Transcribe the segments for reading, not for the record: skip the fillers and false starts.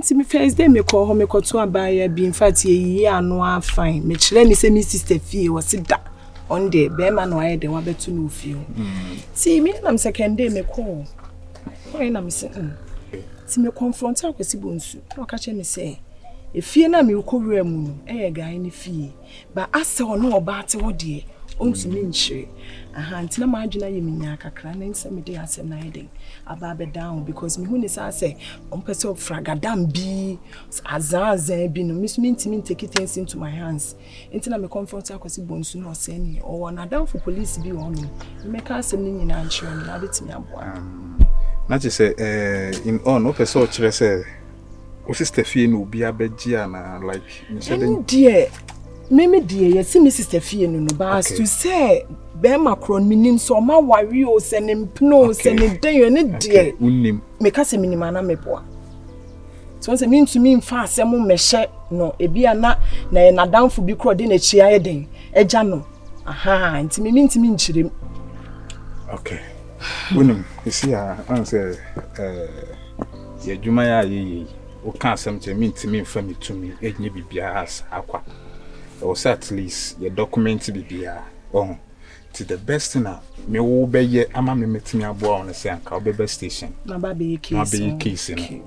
Inti me first day me call home me call to abaya be in fact ye no fine. Me chere ni say me sister fie was sit da on day be man no aye de wa betu no fie. See me na second day me call. Why na me say see me confront akwesi bonsu. No ka che me say e fie na me ukowura mu no e guy ni fie. Ba ase ono oba te wo de ontu me nchire. Aha ntina ma adwena ye minya kakra na nsa me de asem na yeden aba be down because me hu ni say ompese of fragadam bi azazan bi no miss me take things into my hands ntina me comfort akwesi bonsu no say ni o na down for police bi on no me ka asem ni nyina nchire na betimi aboa na je say in on opese o kire say o sister fie no obi abegia na like me say dear Mimi dear, yes, me sister fie no bas to say be macron minim so ma wari o senim pno senim den ne dear unnim me ka se minima na mepoa so say me ntumi mfa asem mehye no ebia na nadamfo bi kro de na chia ye den eja no aha ntimi ntimi nchirem okay unnim isi an say ye dwuma ya ye o ka asem che me ntimi mfa mitumi enye bibia as akwa or at least your document bibia oh to the best na me wo be ye ama me metimi aboa on say anka obebe station na ba be case no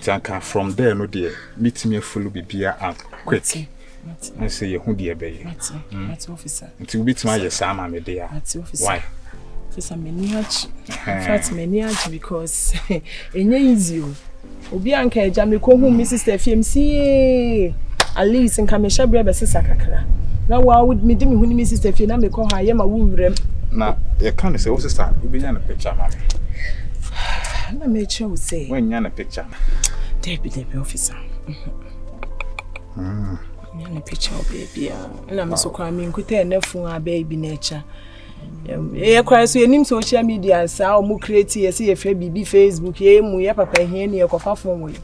tanka from there no there metimi follow bibia and quick I say you hu de be ye that's officer nti obitima ye sa ama me there why officer many ach in fact many ach because enye easy obi anka eja me ko hu me sister FMC at least in Kamisha Brebe Sakakra. Now, why would me do me when me sister fee na me call her yama woo? Now, you can't say, what's that? You be in a picture, mammy. Let me say, when you're in a picture, Debbie officer. You're in a picture, baby. And I'm so crying, could tell enough for our baby nature. Yeah, cry so your name social media and so more creative, see a baby Facebook, yeah, mu papa here near Cofa for you.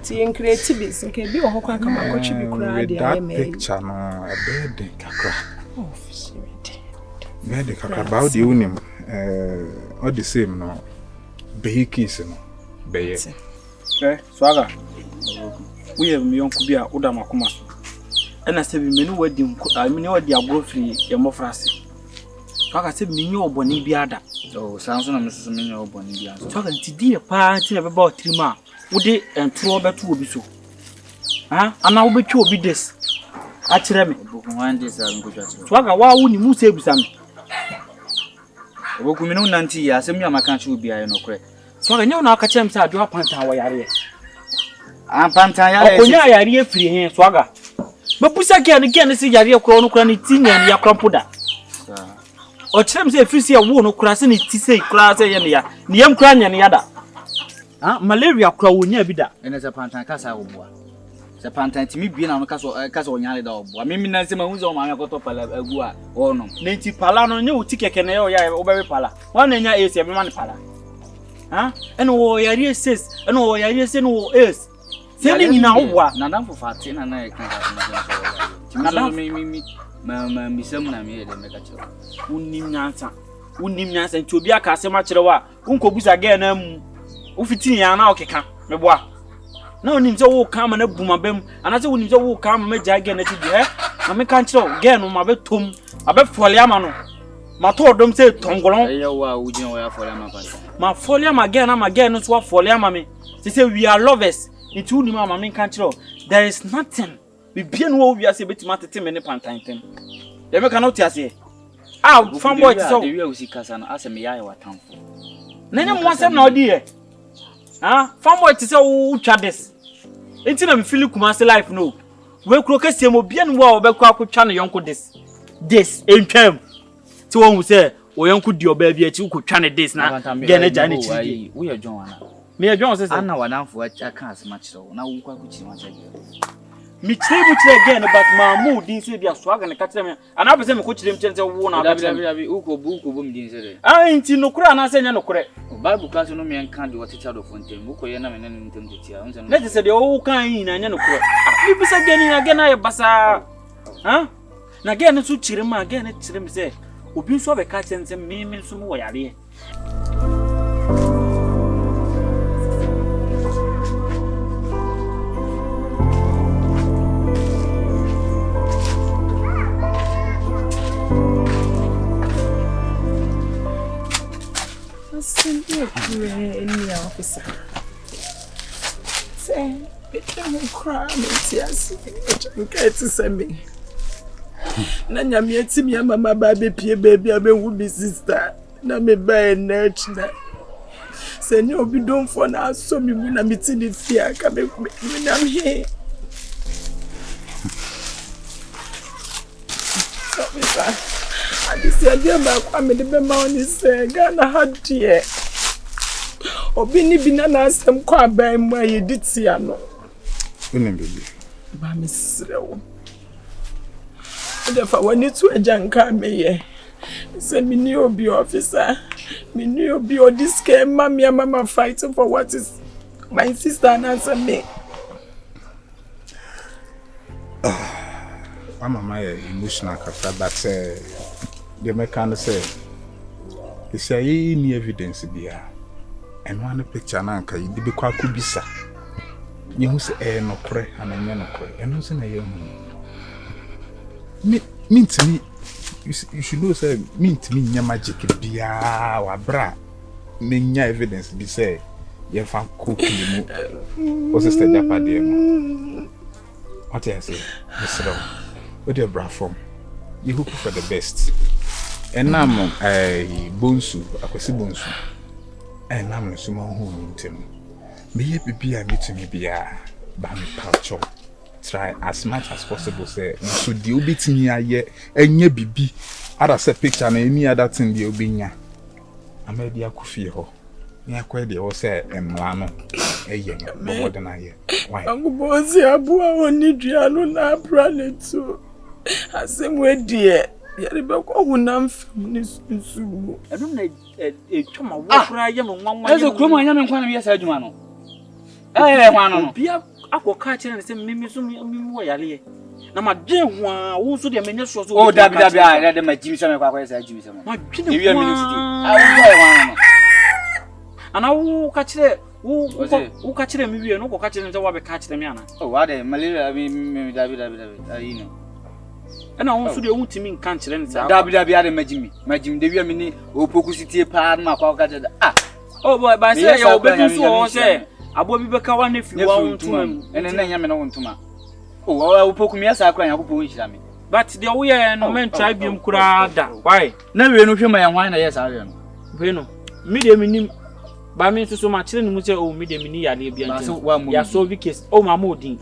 In creativity, can be a whole crack of what you be crying. That picture, no, a bed kakra. Oh, bed kakra about the unim, all the same, no. Be kissing, be Swagger. We have me on Kubia, Odamakuma. And I said, we know what I mean, what the above free, your more frasi. Swagger said, me no bonibiada. Oh, sounds on Mrs. Minio Bonibiada. Swagger, dear party about 3 months. Would they and 2 over 2 will be so? And I will be 2 be this. Actually, one day, Swagger, why wouldn't you say with some? Wokumino Nanti, I send me my country will be I no credit. So I know now catch him, sir, drop Pantan. I'm Pantan, I free here, Swagger. But push again, see your chrono cranity and your crumpuda. Or Cham say, if you see a wound, crossing it, say, class, and the cranny and the other. Malaria crow near Bida, and as a Pantan Casa. The Pantan to me being on a castle yard dog. I mean, I say my own man, I got up a gua or no. Native Palano, no ticket can over Pala. One in your ears, every man Pala. And all your says, and all your say no is. Sending in our war, not for fat, and I can't me, Miss Emma made a megature. Unim Nancy, and to be a Casamacha, Uncle Bus again, Ufiti and Alka, me bois. No need to walk come and a boom a bim, and I wouldn't walk come and make again at it. I make control again on my bed tomb, a bed for Yamano. My told them say Tongolon, would you know for Yamma? My folium again, I'm again, not what for Yammy. They say we are lovers. It's only mamma main control. There is nothing. We begin what we are saying to matter 10 minutes Pantan. They make a note say. Ah, from boy, so the real Sikas and ask me, I was town. None wants an idea. From what is all chades. It's in a Philip Master life, no. We crocus him will be and well, but could channel uncle this in term. To one who say, or uncle your baby at you could channel this now. Get a Janet. We are Joanna. Me a Jones says, I know enough for what I can't much so. Now, what could you want to do? Me table again about my mood, didn't say they are swag and catch them. And I was a coach them chance of one out of Uko boom, didn't I ain't no crown, I say no correct. Bible class no me and can't do what it's out of Fontaine, Buko Yana and intended. Let us say the old kind and no correct. People again, I bassa. Again, it's Chirima again, it's him say, Ubi saw the catch and some me some more. Any officer. Say, it's a crime, yes, get to send me. Nanya me eti me mama baby pie baby abe wo be sister na me buy nurture. Say no be don for na so me mu na me ti ni fear ka me na me here. So me sa. Adi se dia ba kwa me de be ma oni se Ghana ha die. Obi ni bi na asem kwa aban mu aye ditia no. Unem baby. Ba me srewo. If I wanted to a janka me, send me new be officer. Me new be or this game, mommy and mama fighting for what is my sister and answer me. I'm my emotional kasa, but the mechanic say, they say any evidence be and one picture nanka you be quite kubisa. You say no cray and a no cray, and no say mean to me, you should know, say, mean to me, your magic be our bra. Many evidence be say, you found cooking. What's the stage up at the what I say, Mr. What your bra from? You hope for the best. And now, a bonsu, I could see bonsu. And I'm a small home in Tim. May be a meeting me be a bammy pouch. Try as much as possible say so the obit me aye enye bibi ada say picture na any other thing the obinya amadi akufie ho na akwa de wo say emla no eye no than aye why Angubozi abu oni dua no na bra letu asem we die yare be ko hunam fam ni sunsu edum na etwama wo kra ye me nwanwa ezo kromo anya me nkwa na me yesa adwuma no hwano no bia akoka kire ne se mimi so mimi wo yale na ma dwe ho a wo so de menye so so dabi a de ma jimi se me kwa yesa jimi se mo ma dwe ne wi ministry hwano no ana wo ka kire wo ka kire mi wi no ko ka kire se wo be ka kire mi ana wa de malaria mi dabi ayi no ana wo so de wo timi nkan kire ne sa dabi a de ma jimi de wi mi ni opoku sitie pa ma kwa ka kire boy ba say ya obedu so wo say abo bi beka wa na fi wa ntuma ene na nya me na ntuma wo opoku mi asa akra nya popo nhira me but the we no men try bi mkura da why na we no hwema ya hwan na yes are no we no mi de minim ba mi so ma kire ni mu say o mi de mini yale bia ntin ya so bi case o ma modin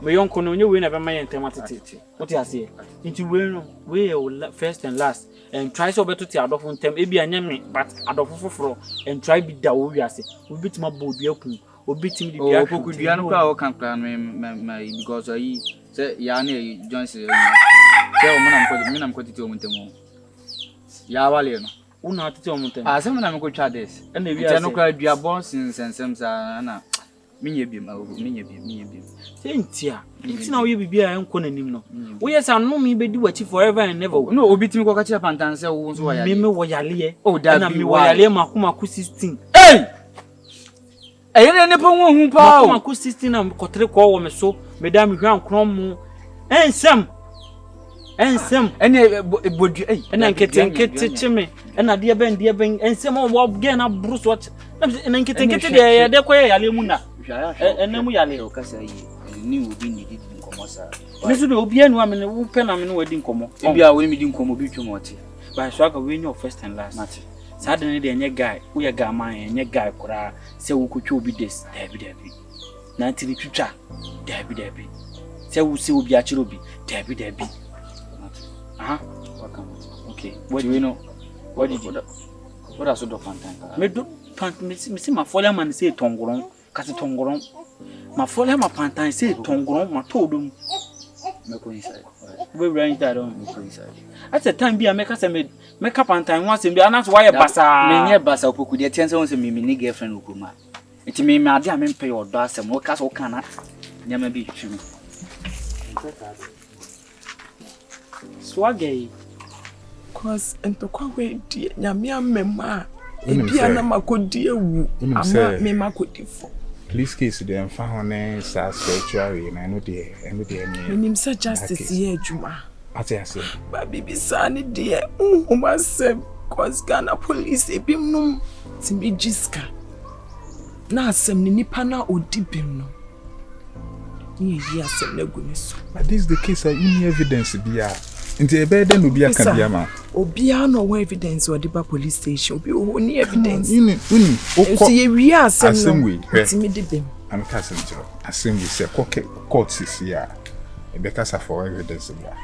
me yonko no nye we na be ma yentem atete what you say nti we no we first and last and try so beto ti adofo ntem e bia nya me but adofo foforo and try bi da wo wiase we bitima bodu akun obitim di bia opoku dua no kwa o kan kra me because ayi say ya na Johnson say o me na mkotiti o muntemo ya wale no una atete o muntem se me na me ko twa this na wiase no kwa dua bon sensem sa na minye biem say ntia na wo ye bibia enko nanim no wo yes anu mi bedi wachi forever and never no obitimi ko ka kira Pantan say wo so wo yale me wo yale na mi wo yale makomako 16 ayene ne pon hu pa makomako 16 na kotre ko wo me so me da me hwan kron mu ensem ene bodu ena nkete chime ena de ben ensem wo ge na bruce watch ena nkete de ko yale mu na ena mu yale o kasa yi ni obi ni di nkomo sa me so de obi anu amene wo pe na me no wadi nkomo bia wo ni di nkomo bi twom ote ba so aka we nyo first and last mate sad na de enye guy wo ye guy man enye guy kura se wo kotwa obi des dabi na ntiri twitwa dabi se wo se obi a kire obi dabi okay what do you know what did you what are so do Pantan me do Pantan me see my follow man say tongoron kasi tongoron ma follow ma Pantan say tongoron ma todum me ko inside we bring that on me ko inside at the time bia make say me ka Pantan wan say bia na so why basa me nye basa opoku de tense won say me ni girlfriend okuma enti me ade a me pay odo asem wo ka so kana nyama bi twim swagay cause entokwa we die nyame amema ebia na makodi ewu ama me makodi fo please case dem fa hone sa spiritual na no de nim say justice ye adwuma ate ase ba bibisa ne de masem Because Ghana police ebim no timi jiska. Na asem ni nipa na odi bim no. Ni yi asem na gu ni so. But this is the case of any evidence biya. Nti ebe den obi aka biya ma. Obiya no evidence or the police station. Obi oni evidence. Uni. Nti ye wi asem no. Timi di bim. I'm casting job. Assembly say court is here. Ebe kasa for evidence biya.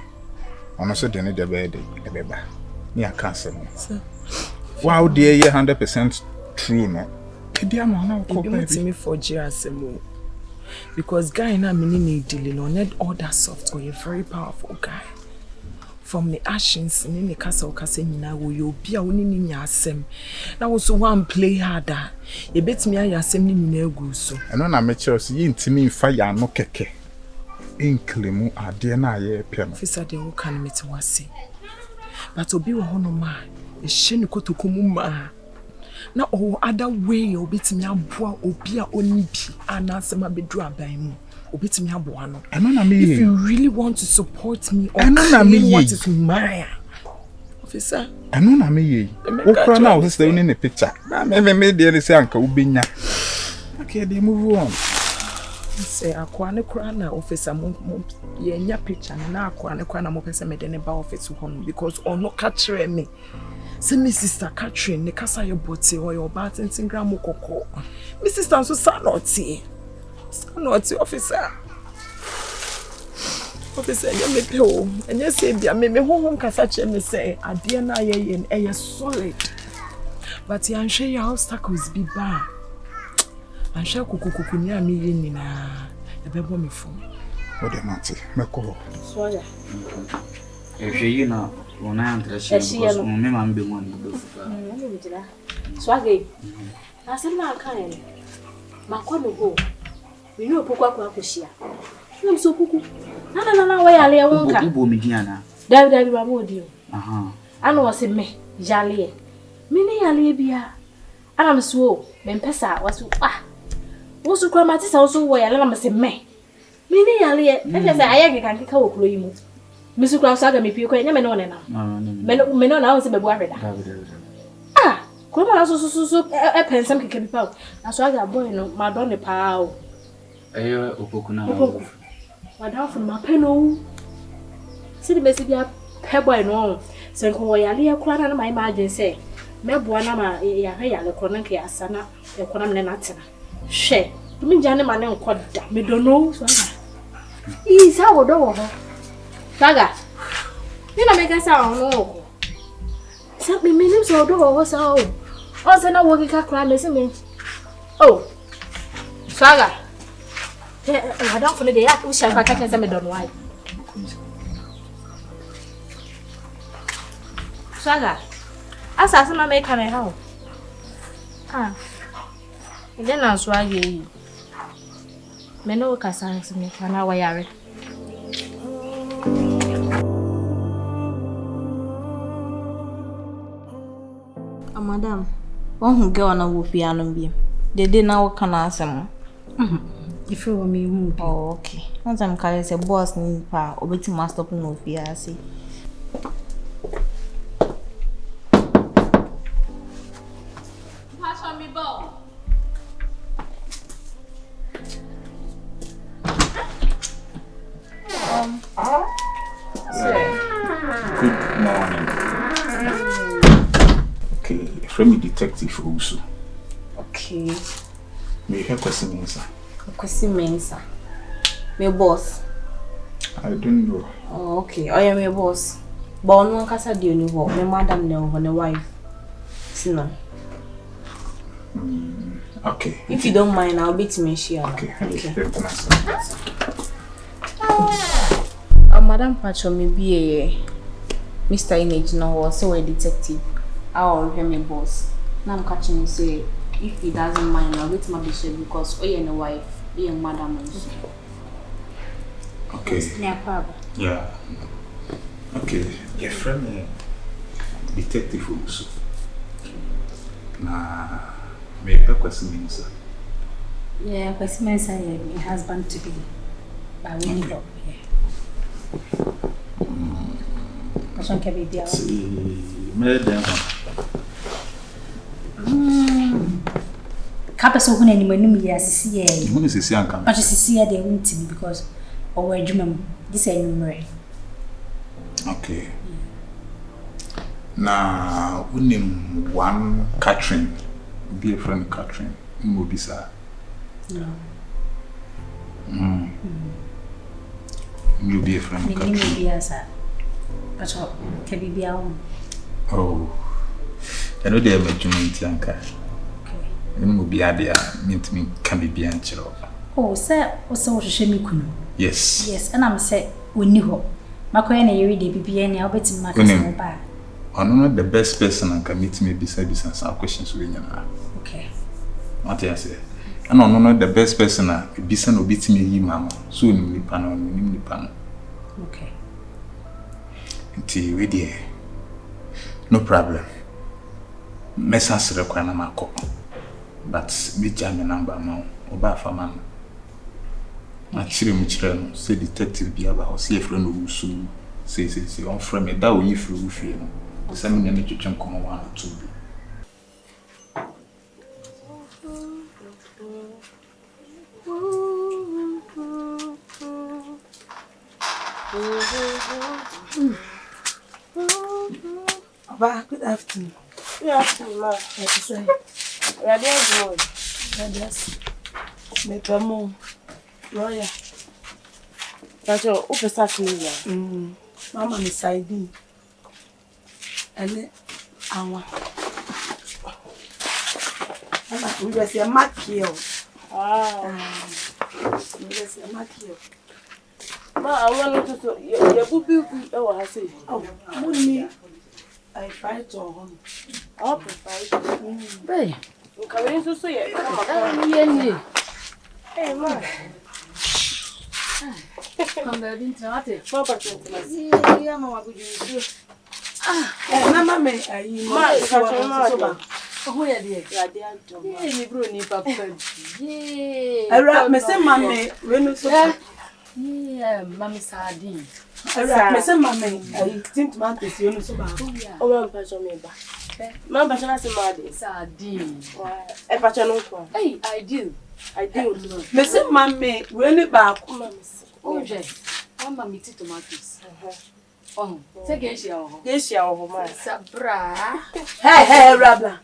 Ono so de ne de be de ebeba. Ni akanse no. Wow, dear, 100% true no. Kedia ma na ko baby. Me for asem. Because guy na me ni dealing on net all that soft or a very powerful guy. From the actions in the castle nyina wo yo bia woni ni nya asem. Na wo so one play harder. E betimi ayi asem ni nyina egu so. Eno na me church yi ntimi mfa ya no keke. Inklemu ade na aye pe no. Officer de wo kan meti wase. But obi wo hono ma e hye ni kotokomu ma. Na o other way obetimi aboa obi a oni bi anasem abedu aban mu. Obetimi aboa no. Eno na me if you really want to support me or what is mine. Officer. Eno na me ye. Okra na o say ni picture. Na me dey say anka ubenya. Okay, they move on. Say akwa ne kra na officer mo ye nya picture na akwa ne kra na mo pese me de ne ba office ho no because ono ka kire me. Say me sister Catherine ne kasa ye bote or your bat tingram kokko. Me sister so sanoti. Sanoti officer. Officer ye me pe o. Enye say bia me honhom kasa kire me say ade na ye solid. But ye anhwe your obstacles be bad. Ansha kukukuku ni ami ye nyina ebebo me fo. O de mate meko. Soya. Ehwe yi na wona antrashe because me ma mbe mo ndo fufa. Nani mjira. Swage. Nasema akae. Makono go. Bino Pokua kwa kushia. Nyo so kuku. Na wa yale ya wonka. Ubo midiana. David ba modi. Aha. Ano wase me yale. Mini yale bia. Ana msuo mempesa wasu Wosu kwa matisa wosu wo yale na mse me. Mini yale e say ayage kan keka wo kuro yimu. Misu kwa saga me pie ko nya me no ne na. Me no na wo se bebu ahweda. Ko ma so e pensam keke bi pa. Na so aga boy no ma don ne pa o. Eyo opokuna. Ma da fu ma pe no. Sidi be si bia pe boy no. Se ko wo yale e kura na ma imagine say meboa na ma ya hwe yale kro na ke asana e kro na me na tena. Hwe mi jane ma ne nkoda me do no so aga isa wo do wo ho saga ni na me ka sa no ko sa me nim so do wo sa o se na wo ki ka kra me se me saga I don't feel the act we shall back at me don't why saga asa na me ka me ha Then I swag you. Meno Casans me can I wire. Madam, one who go on a wolf piano beam. They did now can answer me. If you want me, oh, okay. Once I'm calling a boss need pa, or betting must open no fear, see. Pass on me, ball. Good morning. Okay, from the detective also. Okay. May you have questions, sir? Question, sir. My boss. I don't know. Oh, okay. I am your boss. But no casa do you know my madam no my wife. Stunna. Okay. If you don't mind, I'll be to me share. Okay. Madam Pacho may be a Mr. Image now or so a detective. I'll hear my boss. Now I'm catching you say if he doesn't mind, I'll wait my bishop because oh and a wife, be a madam also. Okay. Yeah. Okay. Your friend detective also. Nah, may I question sir? Yeah, question is my husband to be. But we need help here. See, madam, Capaso when any money as a Who is this young but see they won't me because or dream this anyway. Okay. Now, we name one Catherine, be a friend Catherine, Mobisa. No. You be a friend Catherine. Maybe as a but can be our own. Oh, I know they are making Yanka. And will be idea, meant me can be Bianchero. Oh, sir, or so shame you. Yes. Yes, and I'm say we knew. Macoyana, you read the BBN, I'll bet in my bar. I'm not the best person and can meet me beside some questions with you. Okay. What I say? And I'm not the best person, Bilson will beat me, mamma. Soon, in the panel. Okay. Until we dear. No problem. Message require my call. But me jam number now, Oba for man. Actually, Michel, say detective be about see a friend who soon says, on frame it that way if you feel. The same name to jump come 1 or 2. Oba, good afternoon. Good afternoon, ma. Say, We are there going. yes. Me pamo. Lawyer. That's your officer me. Mama me side. And awa. Mama, we were say mark here. We were say mark here. Ma, I want to so you bubi o ha say. Oh, money. I fight to home. I prefer. Hey, You come in so yeah. Hey, ma. come there didn't know Papa, yeah, mama, good you. Mama me ayi ma, ma. Oh, yeah, dear. You are there to. Yeah, you bro ni papa. Yeah. Era me say mama we no so. Yeah, mommy sardine. Era me say mama ayi tin tomatoes you no so ba. O ma pa me ba. Ma pa na se ma de. Sardine. E pa no ko. Hey, I do. Me say mama we ni ba ko. Oh, yes. One mommy tomatoes. Oh, take a share. Yes, ya o ma. Sabra. Hey, Rabla.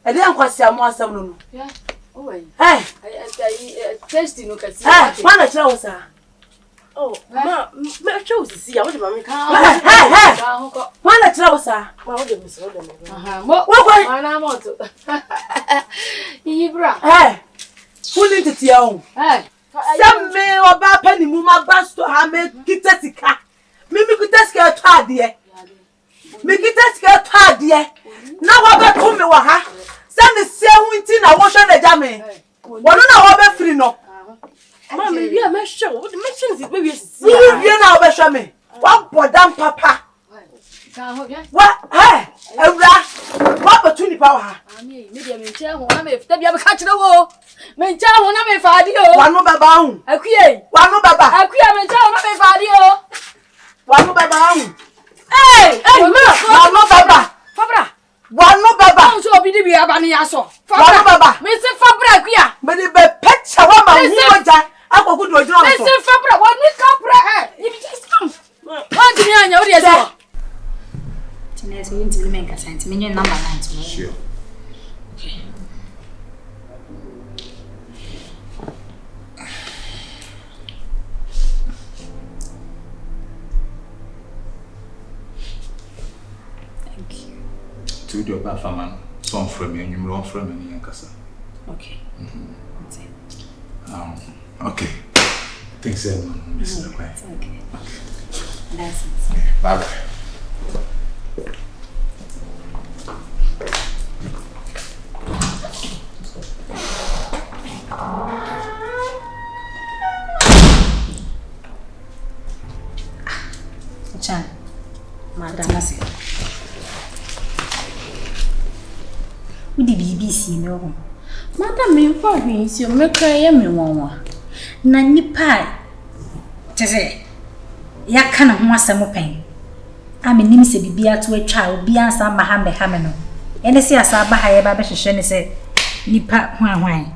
E dey ankwasi am asam no no. Yeah. Oh, hey. Hey, I tasting no kasi. hey, wanna try us ah. Oh, ma, me choose see. I want ma me ka. Hey, wanna try us ah. Ma o de me so de me. Mo. Mana mo to. Ibra. Hey, who need to tell you? Hey. Some me oba penny mu ma ba sto ha me kita sika. Me kita sika to ade. Me kita sika to ade. Na wo be to me wa ha. Say me se hu nti na wo hwe na ja me. Wono na wo be free no. Ma me wi a me hwe. Wo de me hwe si be wi si. Wi na wo be hwe me. Wa bodam papa. What? Hey, Ebra. What opportunity power ha? Ami, me dia me nche ho na me fita bia be ka kire wo. Me nche ho na me faadi o. Wanu baba hu. Akuye. Wanu baba. Akuye me nche ho na me faadi o. Wanu baba hu. Hey, ma. Wanu baba. Fabra. Wanu baba. So obi di bi aba ni aso. Wanu baba. Me se fabra akuya. Me di be pecha wa ma hu oja. Akoku do ojina Me so. se fabra wa ni kapra You just come. What do you anya? What do you say? Tonight we need to make a sense. Me number 9 tomorrow. Sure. Okay. Thank you. To do about family, some from you and you run from me, Yankasa. Okay. That's it. Okay. Thanks, everyone. This is okay. It's okay. That's it. Bye. Chan. Madam Asi. Udi BBC no. Madam me for hwin si o mekra ye me wonwa. Na nipa tese ya kana ho asem pen. Ame nim se bibia to atwa obi ansa ma ha me no. Ene se asa ba ha ye ba be hwehwe ne se nipa hwan.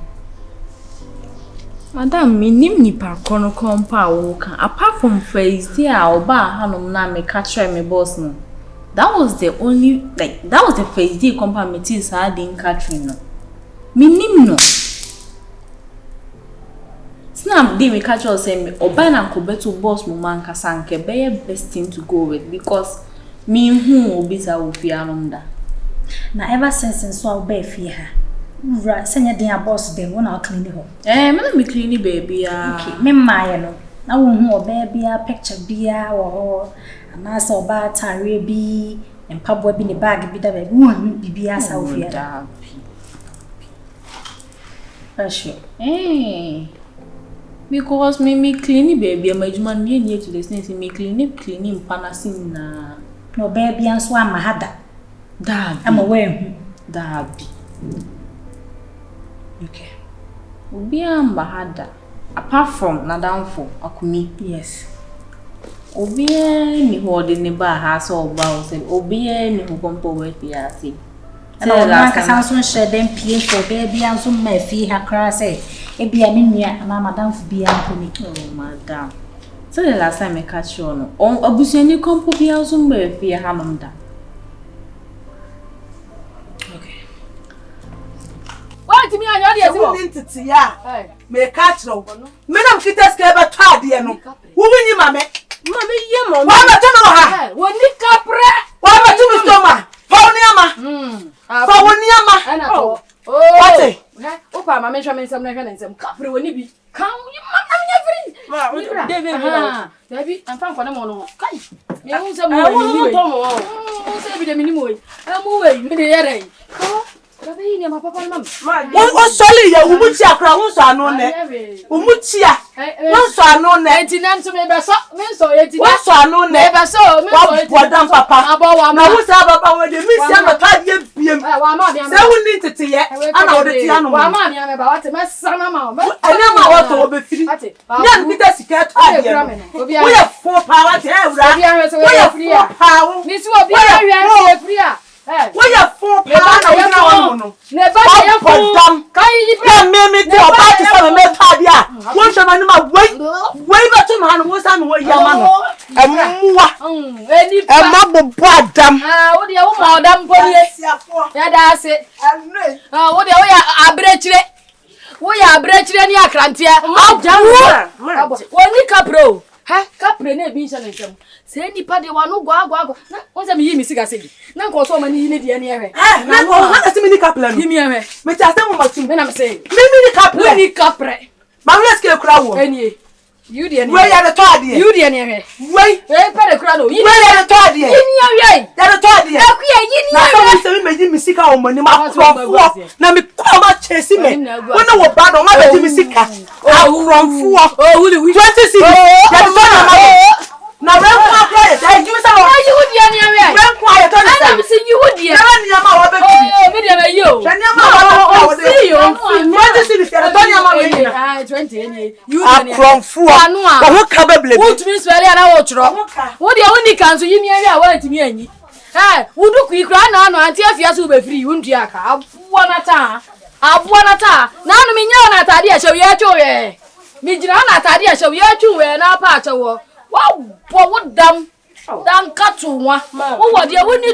Madam, me nim nipa kono kompa woka. Apart from first day oba hanom na me catch my boss no. That was the first day kompa meeting sa din catching no. Me nim no. Snap day me catch us say me oba na ko beto boss mo man kasa nke be best thing to go with because me hu obi sa wo fi anom da. Na ever since so oba fi ha. Right, senya din a boss dem wona clean ho. Me na me clean baby ya. Okay, me maye no. Na wo hu oba bia picture bia wo ho. Ana so oba tare bi, empabo bi ne bag bi da baby. Wo hu bibia sa wo fi da. Fashion. Because me clean baby my juma me near to the sense me clean panasin na. No baby anso amahada. Da. Am aware Da. Okay. Obi ambahada apart from na downfall akumi. Yes. Obi ni ho de ne ba ha so oba o se obi ni ho kompo we fi ase. Na na ka sanso nhye dem pie for baby anso ma fi ha kra say e bia me nua na madam fu bia akoni. Oh madam. So the last time I catch you no. Obusuani kompo bia anso ma fi ha nom da. What me anya dey so we ntiti ya me catch no me na mkita ska be to ade no wo winyi mame ye mo wa ma to no ha woni kapre wa ma to mi stoma fa woni ama fa woni ama ana to what o pa mame hwa me nsam na hwa na nsam kapre woni bi kan mama nya free David am fan kwana mo no kai me hu nsam mo ni to mo o se bi de minimo yi amu we mi de yere Baby, ni ma papa mam. O soli ya umuchi akra wo so anu ne. Umuchi a. Wo so anu ne. Entinan to me be so. Me so entinan. Wo so anu ne. Me be so. Me so etinan papa. Abawa ma. Na wo sa papa we de mi sia ma ta die biem. Wa ma bia. Se woni tete ye. Ana wo de ti anu. Wa ma bia me ba wate me sana ma. Ani ma wo to be firi. Nya nkita sika to adie. Wo ye fo pa wate e wura. Wo ye free a. Ni si obi a hwe free a. What you for? No. Never dam. Me to about to say me tabia. One shaman ma way back to man was an way yamano. A mabo dam. What do you want dam for? That's it. What do you abrechre? We are brechre ni akrantia. Woni kapro. Kapre na bi nsa nsem. Se nipa de wa no gwa. Na wonse me yi mi siga segi. Na nko so mani yi ne de ne ehwe. Na ko ha se me ni kapre no. Yi mi ehwe. Me ta se mo matum. Me na me se. Me ni kapre. We ni kapre. Ma we ske kura wo. Enie. You de ne. We ya de to ade. You de ne ehwe. We pe de kura no. We ya de to ade. Yi ni ehwe. Ya de to ade. Aku ya yi ni ehwe. Na so me yi mi sika o mani ma krofo. Na me ko ma chesi me. Wona wo ba do ma be mi sika. Krofo. Oh, wuli 20 cedi. Ya de to na ma. Na wen kwa quiet. I give some. You would ya ni ehwe. Wen quiet on I am saying you would ya. Na ni ma wa be fi. Oh, me de yo. Na ni ma wa be fi. See you. What is it? Ya to ni ma we ni. Ah, 20 enie. You de ni. Krofo. Wo ka be ble. Wo tumi swele na wo chro. Wo de woni kanso yi ni ehwe a wa tumi anyi. Wudu ku ikra na ano anti afia so be free wundu aka. Abuo na taa. Na anu mi nya na atade a hye we atwo we. Mi jira na atade a hye we atwo we na pa ache wo. Wow, wo dam. Dan katu wa. Wo de woni